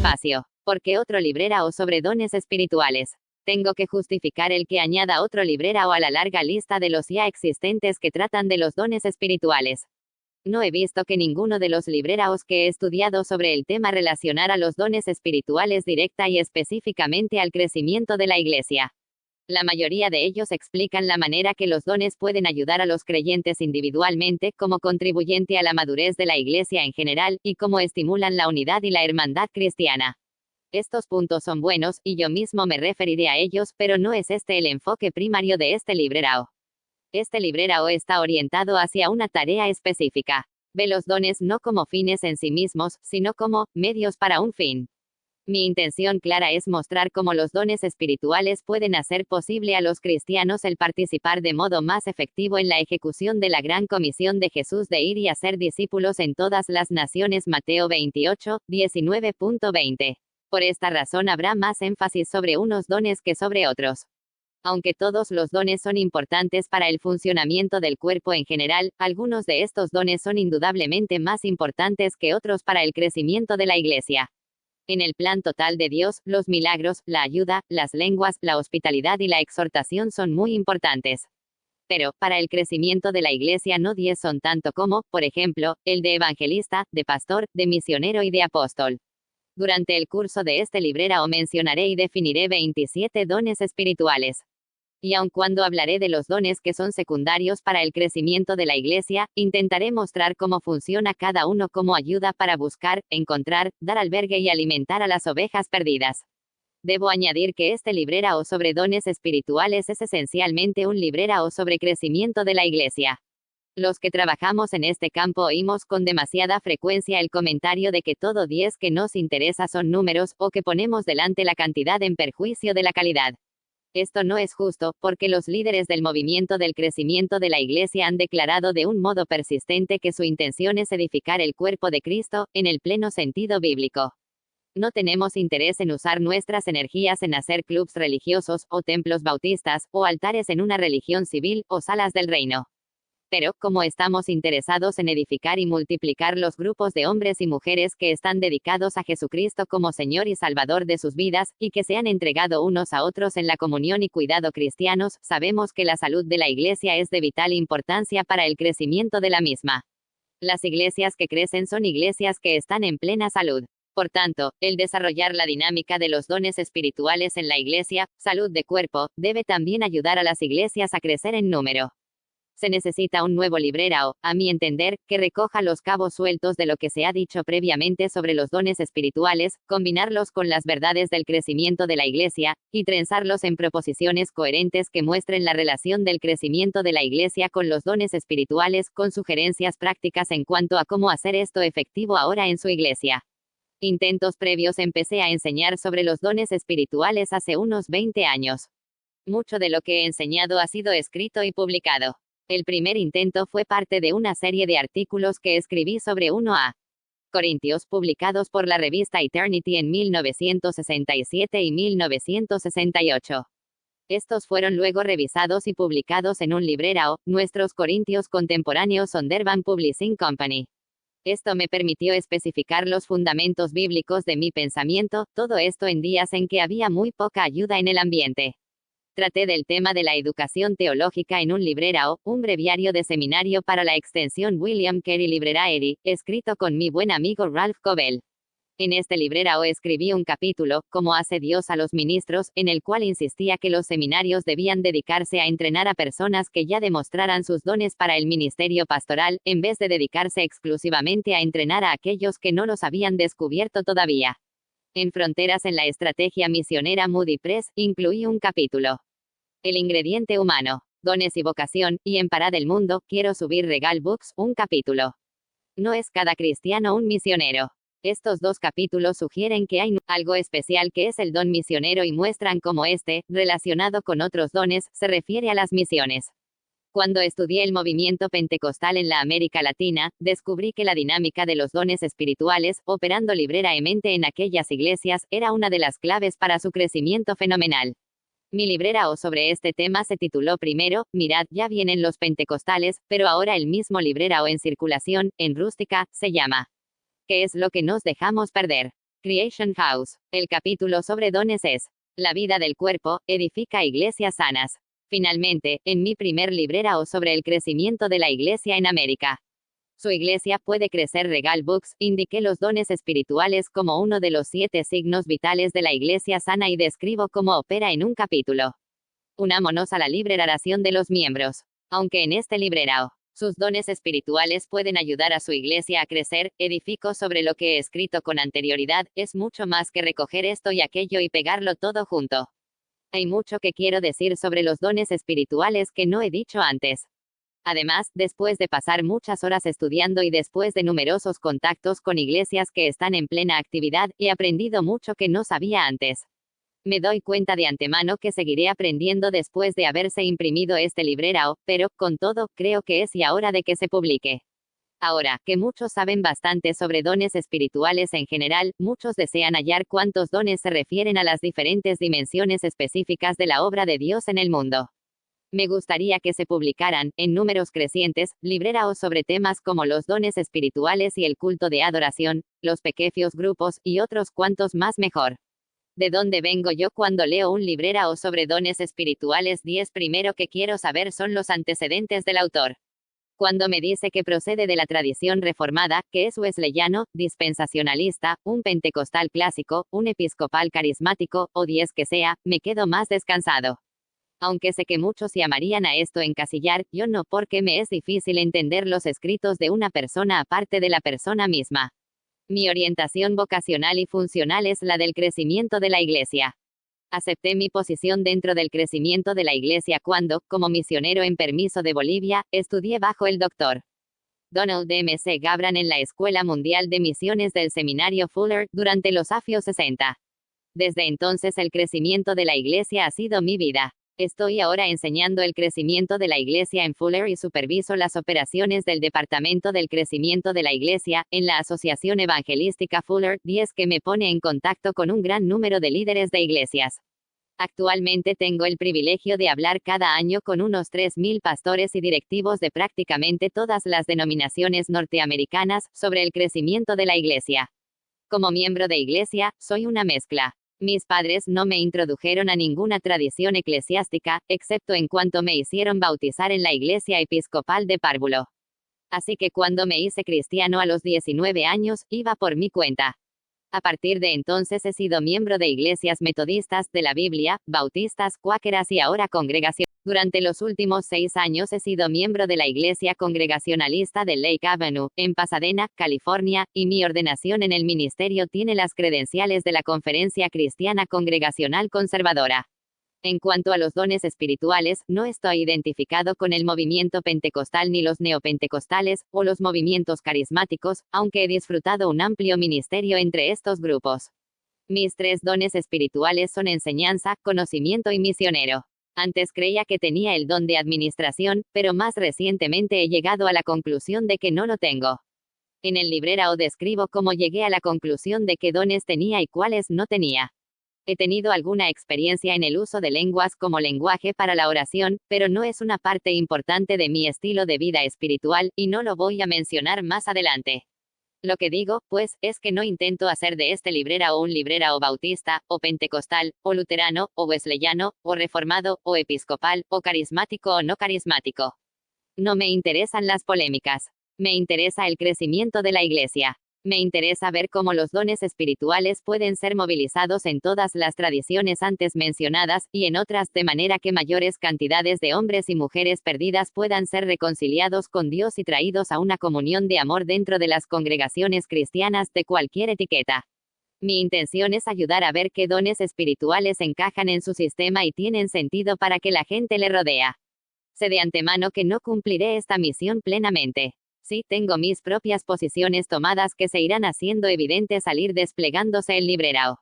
prefacio. ¿Por qué otro librero sobre dones espirituales? Tengo que justificar el que añada otro librero a la larga lista de los ya existentes que tratan de los dones espirituales. No he visto que ninguno de los libreros que he estudiado sobre el tema relacionara los dones espirituales directa y específicamente al crecimiento de la Iglesia. La mayoría de ellos explican la manera que los dones pueden ayudar a los creyentes individualmente como contribuyente a la madurez de la Iglesia en general, y cómo estimulan la unidad y la hermandad cristiana. Estos puntos son buenos, y yo mismo me referiré a ellos, pero no es este el enfoque primario de este librero. Este librero está orientado hacia una tarea específica. Ve los dones no como fines en sí mismos, sino como medios para un fin. Mi intención clara es mostrar cómo los dones espirituales pueden hacer posible a los cristianos el participar de modo más efectivo en la ejecución de la gran comisión de Jesús de ir y hacer discípulos en todas las naciones. Mateo 28, 19.20. Por esta razón habrá más énfasis sobre unos dones que sobre otros. Aunque todos los dones son importantes para el funcionamiento del cuerpo en general, algunos de estos dones son indudablemente más importantes que otros para el crecimiento de la Iglesia. En el plan total de Dios, los milagros, la ayuda, las lenguas, la hospitalidad y la exhortación son muy importantes. Pero, para el crecimiento de la Iglesia no 10 son tanto como, por ejemplo, el de evangelista, de pastor, de misionero y de apóstol. Durante el curso de este librero mencionaré y definiré 27 dones espirituales. Y aun cuando hablaré de los dones que son secundarios para el crecimiento de la Iglesia, intentaré mostrar cómo funciona cada uno como ayuda para buscar, encontrar, dar albergue y alimentar a las ovejas perdidas. Debo añadir que este librero sobre dones espirituales es esencialmente un librero sobre crecimiento de la Iglesia. Los que trabajamos en este campo oímos con demasiada frecuencia el comentario de que todo 10 que nos interesa son números, o que ponemos delante la cantidad en perjuicio de la calidad. Esto no es justo, porque los líderes del movimiento del crecimiento de la Iglesia han declarado de un modo persistente que su intención es edificar el cuerpo de Cristo, en el pleno sentido bíblico. No tenemos interés en usar nuestras energías en hacer clubs religiosos, o templos bautistas, o altares en una religión civil, o salas del reino. Pero, como estamos interesados en edificar y multiplicar los grupos de hombres y mujeres que están dedicados a Jesucristo como Señor y Salvador de sus vidas, y que se han entregado unos a otros en la comunión y cuidado cristianos, sabemos que la salud de la Iglesia es de vital importancia para el crecimiento de la misma. Las iglesias que crecen son iglesias que están en plena salud. Por tanto, el desarrollar la dinámica de los dones espirituales en la Iglesia, salud de cuerpo, debe también ayudar a las iglesias a crecer en número. Se necesita un nuevo librero, a mi entender, que recoja los cabos sueltos de lo que se ha dicho previamente sobre los dones espirituales, combinarlos con las verdades del crecimiento de la Iglesia, y trenzarlos en proposiciones coherentes que muestren la relación del crecimiento de la Iglesia con los dones espirituales, con sugerencias prácticas en cuanto a cómo hacer esto efectivo ahora en su Iglesia. Intentos previos empecé a enseñar sobre los dones espirituales hace unos 20 años. Mucho de lo que he enseñado ha sido escrito y publicado. El primer intento fue parte de una serie de artículos que escribí sobre 1 a Corintios, publicados por la revista Eternity en 1967 y 1968. Estos fueron luego revisados y publicados en un librero, Nuestros Corintios Contemporáneos Sondervan Publishing Company. Esto me permitió especificar los fundamentos bíblicos de mi pensamiento, todo esto en días en que había muy poca ayuda en el ambiente. Traté del tema de la educación teológica en un librero, un breviario de seminario para la extensión William Carey Library, escrito con mi buen amigo Ralph Cobell. En este librero escribí un capítulo, Cómo hace Dios a los ministros, en el cual insistía que los seminarios debían dedicarse a entrenar a personas que ya demostraran sus dones para el ministerio pastoral, en vez de dedicarse exclusivamente a entrenar a aquellos que no los habían descubierto todavía. En Fronteras en la Estrategia Misionera Moody Press, incluí un capítulo. El ingrediente humano, dones y vocación, y en Para del Mundo, quiero subir Regal Books, un capítulo. No es cada cristiano un misionero. Estos dos capítulos sugieren que hay algo especial que es el don misionero y muestran cómo este, relacionado con otros dones, se refiere a las misiones. Cuando estudié el movimiento pentecostal en la América Latina, descubrí que la dinámica de los dones espirituales, operando libremente en aquellas iglesias, era una de las claves para su crecimiento fenomenal. Mi librero sobre este tema se tituló primero, Mirad, ya vienen los pentecostales, pero ahora el mismo librero en circulación, en rústica, se llama ¿Qué es lo que nos dejamos perder? Creation House. El capítulo sobre dones es La vida del cuerpo, edifica iglesias sanas. Finalmente, en mi primer librero sobre el crecimiento de la iglesia en América. Su iglesia puede crecer. Regal Books, indiqué los dones espirituales como uno de los 7 signos vitales de la iglesia sana y describo cómo opera en un capítulo. Unámonos a la libreración de los miembros. Aunque en este librero, sus dones espirituales pueden ayudar a su iglesia a crecer, edifico sobre lo que he escrito con anterioridad, es mucho más que recoger esto y aquello y pegarlo todo junto. Hay mucho que quiero decir sobre los dones espirituales que no he dicho antes. Además, después de pasar muchas horas estudiando y después de numerosos contactos con iglesias que están en plena actividad, he aprendido mucho que no sabía antes. Me doy cuenta de antemano que seguiré aprendiendo después de haberse imprimido este librero, pero, con todo, creo que es ya hora de que se publique. Ahora, que muchos saben bastante sobre dones espirituales en general, muchos desean hallar cuántos dones se refieren a las diferentes dimensiones específicas de la obra de Dios en el mundo. Me gustaría que se publicaran, en números crecientes, libreraos sobre temas como los dones espirituales y el culto de adoración, los pequeños grupos, y otros cuantos más mejor. ¿De dónde vengo yo cuando leo un librero sobre dones espirituales? 10. Primero que quiero saber son los antecedentes del autor. Cuando me dice que procede de la tradición reformada, que es wesleyano, dispensacionalista, un pentecostal clásico, un episcopal carismático, o 10 que sea, me quedo más descansado. Aunque sé que muchos llamarían a esto encasillar, yo no, porque me es difícil entender los escritos de una persona aparte de la persona misma. Mi orientación vocacional y funcional es la del crecimiento de la iglesia. Acepté mi posición dentro del crecimiento de la iglesia cuando, como misionero en permiso de Bolivia, estudié bajo el Dr. Donald M. C. Gabran en la Escuela Mundial de Misiones del Seminario Fuller, durante los años 60. Desde entonces el crecimiento de la iglesia ha sido mi vida. Estoy ahora enseñando el crecimiento de la iglesia en Fuller y superviso las operaciones del Departamento del Crecimiento de la Iglesia, en la Asociación Evangelística Fuller 10, que me pone en contacto con un gran número de líderes de iglesias. Actualmente tengo el privilegio de hablar cada año con unos 3.000 pastores y directivos de prácticamente todas las denominaciones norteamericanas, sobre el crecimiento de la iglesia. Como miembro de iglesia, soy una mezcla. Mis padres no me introdujeron a ninguna tradición eclesiástica, excepto en cuanto me hicieron bautizar en la iglesia episcopal de Párvulo. Así que cuando me hice cristiano a los 19 años, iba por mi cuenta. A partir de entonces he sido miembro de iglesias metodistas, de la Biblia, bautistas, cuáqueras y ahora congregación. Durante los últimos 6 años he sido miembro de la Iglesia Congregacionalista de Lake Avenue, en Pasadena, California, y mi ordenación en el ministerio tiene las credenciales de la Conferencia Cristiana Congregacional Conservadora. En cuanto a los dones espirituales, no estoy identificado con el movimiento pentecostal ni los neopentecostales, o los movimientos carismáticos, aunque he disfrutado un amplio ministerio entre estos grupos. Mis 3 dones espirituales son enseñanza, conocimiento y misionero. Antes creía que tenía el don de administración, pero más recientemente he llegado a la conclusión de que no lo tengo. En el librero describo cómo llegué a la conclusión de qué dones tenía y cuáles no tenía. He tenido alguna experiencia en el uso de lenguas como lenguaje para la oración, pero no es una parte importante de mi estilo de vida espiritual, y no lo voy a mencionar más adelante. Lo que digo, pues, es que no intento hacer de este librero un librero bautista, o pentecostal, o luterano, o wesleyano, o reformado, o episcopal, o carismático o no carismático. No me interesan las polémicas. Me interesa el crecimiento de la iglesia. Me interesa ver cómo los dones espirituales pueden ser movilizados en todas las tradiciones antes mencionadas, y en otras, de manera que mayores cantidades de hombres y mujeres perdidas puedan ser reconciliados con Dios y traídos a una comunión de amor dentro de las congregaciones cristianas de cualquier etiqueta. Mi intención es ayudar a ver qué dones espirituales encajan en su sistema y tienen sentido para que la gente le rodea. Sé de antemano que no cumpliré esta misión plenamente. Sí, tengo mis propias posiciones tomadas que se irán haciendo evidentes al ir desplegándose el librero.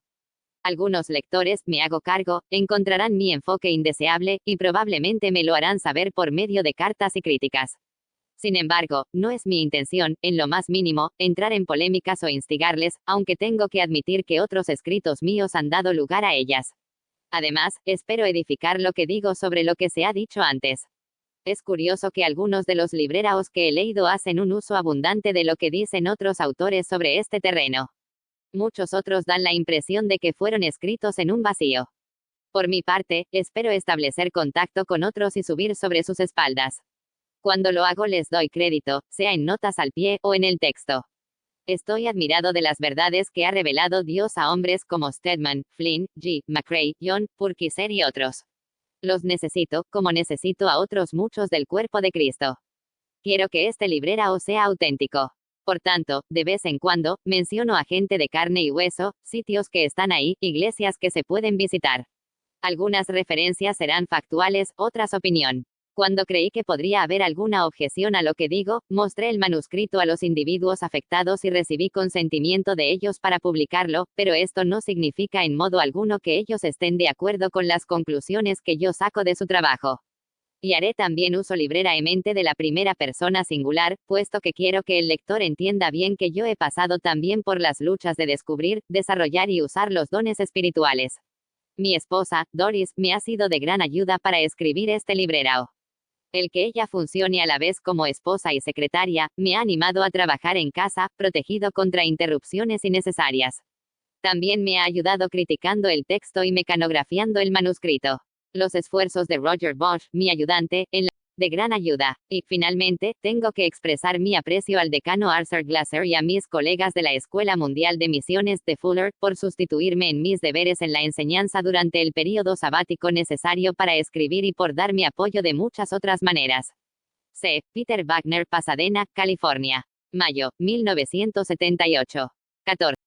Algunos lectores, me hago cargo, encontrarán mi enfoque indeseable, y probablemente me lo harán saber por medio de cartas y críticas. Sin embargo, no es mi intención, en lo más mínimo, entrar en polémicas o instigarles, aunque tengo que admitir que otros escritos míos han dado lugar a ellas. Además, espero edificar lo que digo sobre lo que se ha dicho antes. Es curioso que algunos de los libreros que he leído hacen un uso abundante de lo que dicen otros autores sobre este terreno. Muchos otros dan la impresión de que fueron escritos en un vacío. Por mi parte, espero establecer contacto con otros y subir sobre sus espaldas. Cuando lo hago les doy crédito, sea en notas al pie o en el texto. Estoy admirado de las verdades que ha revelado Dios a hombres como Stedman, Flynn, G. McCrae, John Purkiser y otros. Los necesito, como necesito a otros muchos del cuerpo de Cristo. Quiero que este librero sea auténtico. Por tanto, de vez en cuando, menciono a gente de carne y hueso, sitios que están ahí, iglesias que se pueden visitar. Algunas referencias serán factuales, otras opinión. Cuando creí que podría haber alguna objeción a lo que digo, mostré el manuscrito a los individuos afectados y recibí consentimiento de ellos para publicarlo, pero esto no significa en modo alguno que ellos estén de acuerdo con las conclusiones que yo saco de su trabajo. Y haré también uso libremente de la primera persona singular, puesto que quiero que el lector entienda bien que yo he pasado también por las luchas de descubrir, desarrollar y usar los dones espirituales. Mi esposa, Doris, me ha sido de gran ayuda para escribir este librero. El que ella funcione a la vez como esposa y secretaria, me ha animado a trabajar en casa, protegido contra interrupciones innecesarias. También me ha ayudado criticando el texto y mecanografiando el manuscrito. Los esfuerzos de Roger Bosch, mi ayudante, de gran ayuda. Y, finalmente, tengo que expresar mi aprecio al decano Arthur Glaser y a mis colegas de la Escuela Mundial de Misiones de Fuller, por sustituirme en mis deberes en la enseñanza durante el período sabático necesario para escribir y por darme apoyo de muchas otras maneras. C. Peter Wagner, Pasadena, California. Mayo, 1978. 14.